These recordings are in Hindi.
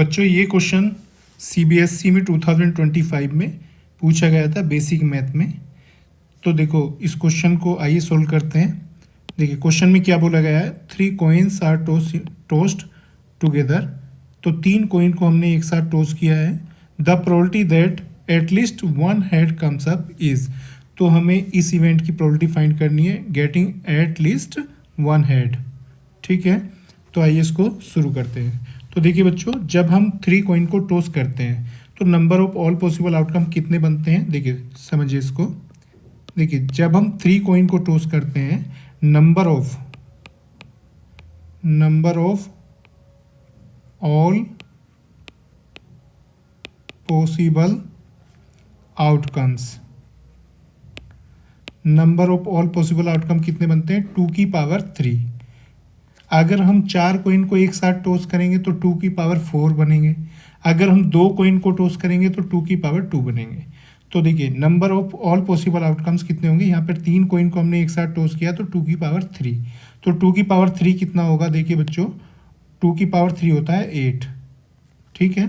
बच्चों ये क्वेश्चन सीबीएसई में 2025 में पूछा गया था बेसिक मैथ में। तो देखो इस क्वेश्चन को आइए सोल्व करते हैं। देखिए क्वेश्चन में क्या बोला गया है, 3 coins आर टोस्ट टुगेदर। तो 3 कॉइन को हमने एक साथ टोस्ट किया है। The probability that at least one head comes up is. तो हमें इस इवेंट की प्रोबेबिलिटी फाइंड करनी है, गेटिंग एटलीस्ट वन हेड। ठीक है, तो आइए इसको शुरू करते हैं। तो देखिए बच्चों, जब हम 3 कॉइन को टोस्ट करते हैं तो number of all possible outcome कितने बनते हैं। देखिए समझिए इसको। देखिए जब हम 3 कॉइन को टोस्ट करते हैं, number of all possible outcomes, number of all possible outcome कितने बनते हैं, 2 की पावर 3। अगर हम 4 कॉइन को एक साथ टोस्ट करेंगे तो 2 की पावर 4 बनेंगे। अगर हम 2 कॉइन को टोस्ट करेंगे तो 2 की पावर 2 बनेंगे। तो देखिए number of all possible outcomes कितने होंगे, यहाँ पर 3 कॉइन को हमने एक साथ टोस्ट किया तो 2 की पावर 3। तो 2 की पावर 3 कितना होगा, देखिए बच्चों 2 की पावर 3 होता है 8। ठीक है,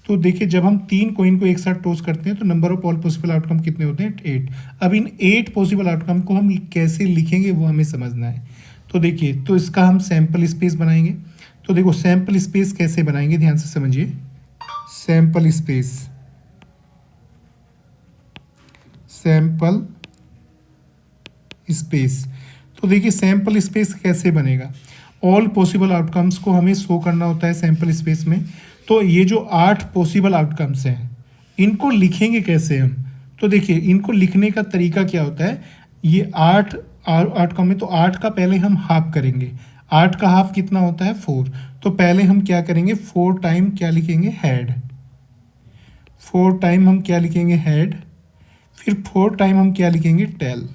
तो देखिए जब हम 3 कॉइन को एक साथ टोस्ट करते हैं तो number of all possible outcome कितने होते हैं, 8। अब इन 8 पॉसिबल आउटकम को हम कैसे लिखेंगे वो हमें समझना है। तो देखिए, तो इसका हम सैंपल स्पेस बनाएंगे। तो देखो सैंपल स्पेस कैसे बनाएंगे, ध्यान से समझिए। सैंपल स्पेस, तो देखिए सैंपल स्पेस कैसे बनेगा, ऑल पॉसिबल आउटकम्स को हमें शो करना होता है सैंपल स्पेस में। तो ये जो 8 पॉसिबल आउटकम्स हैं इनको लिखेंगे कैसे हम। तो देखिए इनको लिखने का तरीका क्या होता है, ये 8 आउटकम में, तो 8 का पहले हम हाफ करेंगे। 8 का हाफ कितना होता है, 4। तो पहले हम क्या करेंगे, 4 टाइम क्या लिखेंगे, हेड। 4 टाइम हम क्या लिखेंगे, हेड। फिर 4 टाइम हम क्या लिखेंगे, टेल।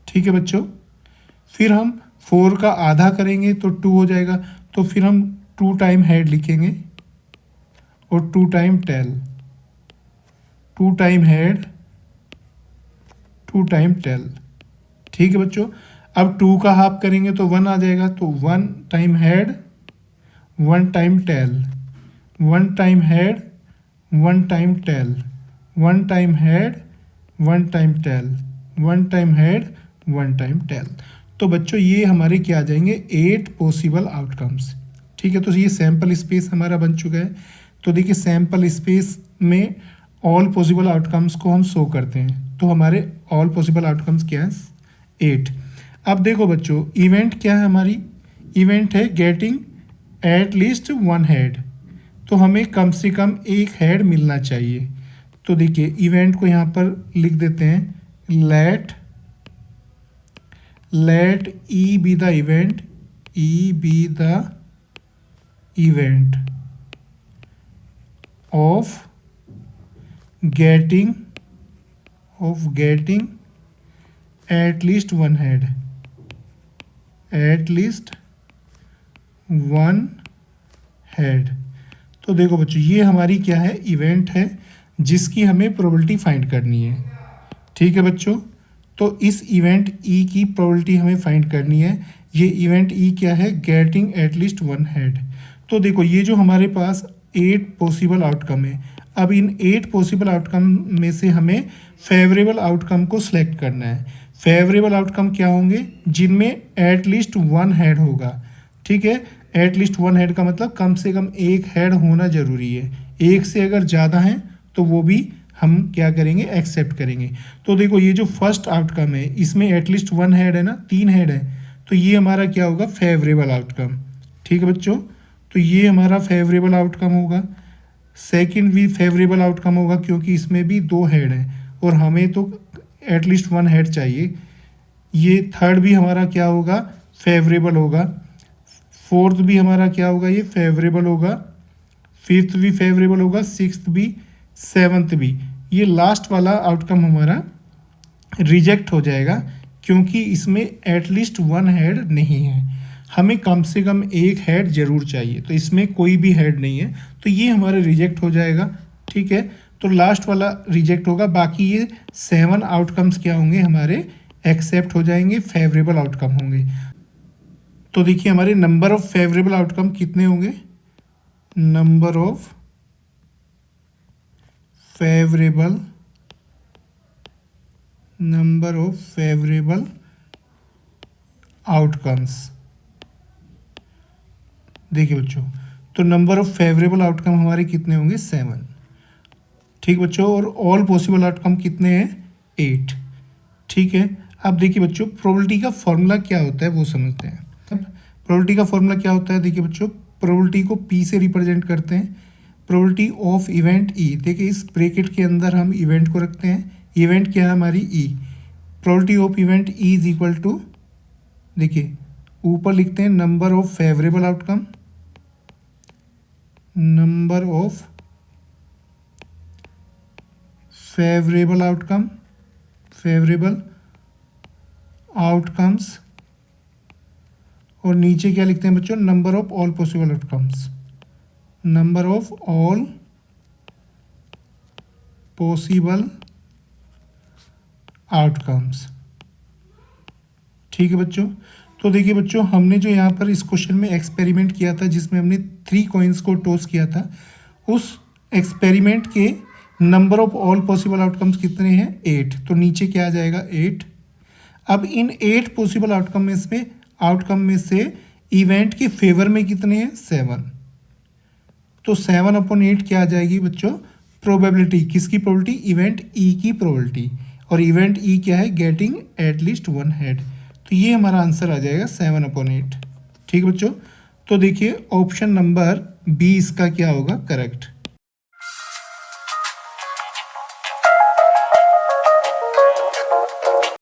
ठीक है बच्चों, फिर हम 4 का आधा करेंगे तो 2 हो जाएगा। तो फिर हम 2 टाइम हेड लिखेंगे और 2 time tail, 2 time head, 2 time tail. ठीक है बच्चों, अब 2 का हाफ करेंगे तो 1 आ जाएगा। तो 1 time head, 1 time tail, 1 time head, 1 time tail, 1 time head, 1 time tail, 1 time head, 1 time tail. तो बच्चों ये हमारे क्या आ जाएंगे, 8 पॉसिबल आउटकम्स। ठीक है, तो ये सैंपल स्पेस हमारा बन चुका है। तो देखिए सैंपल स्पेस में ऑल पॉसिबल आउटकम्स को हम शो करते हैं। तो हमारे ऑल पॉसिबल आउटकम्स क्या है, 8। अब देखो बच्चों इवेंट क्या है हमारी, इवेंट है getting at least one head. तो हमें कम से कम एक हेड मिलना चाहिए। तो देखिए इवेंट को यहाँ पर लिख देते हैं, let E be the event of getting at least one head, तो देखो बच्चों ये हमारी क्या है, इवेंट है जिसकी हमें प्रोबेबिलिटी फाइंड करनी है। ठीक है बच्चों, तो इस इवेंट ई की प्रोबेबिलिटी हमें फाइंड करनी है। ये इवेंट ई क्या है, getting at least one head. तो देखो ये जो हमारे पास 8 पॉसिबल आउटकम है, अब इन 8 पॉसिबल आउटकम में से हमें फेवरेबल आउटकम को सिलेक्ट करना है। फेवरेबल आउटकम क्या होंगे, जिनमें एट लीस्ट वन हेड होगा। ठीक है, एट लीस्ट वन हेड का मतलब कम से कम एक हेड होना जरूरी है। एक से अगर ज़्यादा हैं तो वो भी हम क्या करेंगे, एक्सेप्ट करेंगे। तो देखो ये जो फर्स्ट आउटकम है इसमें एटलीस्ट वन हेड है ना, 3 हेड है, तो ये हमारा क्या होगा, फेवरेबल आउटकम। ठीक है बच्चों, तो ये हमारा फेवरेबल आउटकम होगा। सेकंड भी फेवरेबल आउटकम होगा क्योंकि इसमें भी 2 हेड हैं और हमें तो एटलीस्ट वन हेड चाहिए। ये थर्ड भी हमारा क्या होगा, फेवरेबल होगा। फोर्थ भी हमारा क्या होगा, ये फेवरेबल होगा। फिफ्थ भी फेवरेबल होगा, सिक्स्थ भी, सेवन्थ भी। ये लास्ट वाला आउटकम हमारा रिजेक्ट हो जाएगा क्योंकि इसमें एटलीस्ट वन हेड नहीं है। हमें कम से कम एक हेड जरूर चाहिए, तो इसमें कोई भी हेड नहीं है, तो ये हमारे रिजेक्ट हो जाएगा। ठीक है, तो लास्ट वाला रिजेक्ट होगा, बाकी ये 7 आउटकम्स क्या होंगे, हमारे एक्सेप्ट हो जाएंगे, फेवरेबल आउटकम होंगे। तो देखिए हमारे नंबर ऑफ फेवरेबल आउटकम कितने होंगे, नंबर ऑफ फेवरेबल आउटकम्स। देखिए बच्चों, तो नंबर ऑफ फेवरेबल आउटकम हमारे कितने होंगे 7, ठीक बच्चों, और ऑल पॉसिबल आउटकम कितने हैं 8, ठीक है। अब देखिए बच्चों, प्रोबेबिलिटी का फॉर्मूला क्या होता है वो समझते हैं। प्रोबेबिलिटी का फॉर्मूला क्या होता है, देखिए बच्चों, प्रोबेबिलिटी को P से रिप्रेजेंट करते हैं। प्रोबेबिलिटी ऑफ इवेंट E, देखिए इस ब्रैकेट के अंदर हम इवेंट को रखते हैं। इवेंट क्या है हमारी E। Probability of event E is equal to, देखिए ऊपर लिखते हैं number of favourable outcome, number of favourable outcomes, और नीचे क्या लिखते हैं बच्चों, number of all possible outcomes, number of all possible outcomes, ठीक है बच्चों। तो देखिए बच्चों, हमने जो यहाँ पर इस क्वेश्चन में एक्सपेरिमेंट किया था जिसमें हमने 3 कॉइन्स को टॉस किया था, उस एक्सपेरिमेंट के number of all possible outcomes कितने हैं 8, तो नीचे क्या आ जाएगा 8। अब इन 8 पॉसिबल आउटकम में से इवेंट के फेवर में कितने हैं 7, तो 7/8 क्या आ जाएगी बच्चों, प्रोबेबिलिटी, किसकी प्रोबेबिलिटी, इवेंट E की प्रोबेबिलिटी, और इवेंट E क्या है, गेटिंग एटलीस्ट 1 हेड, तो ये हमारा आंसर आ जाएगा 7/8, ठीक बच्चों। तो देखिए ऑप्शन नंबर बी इसका क्या होगा करेक्ट।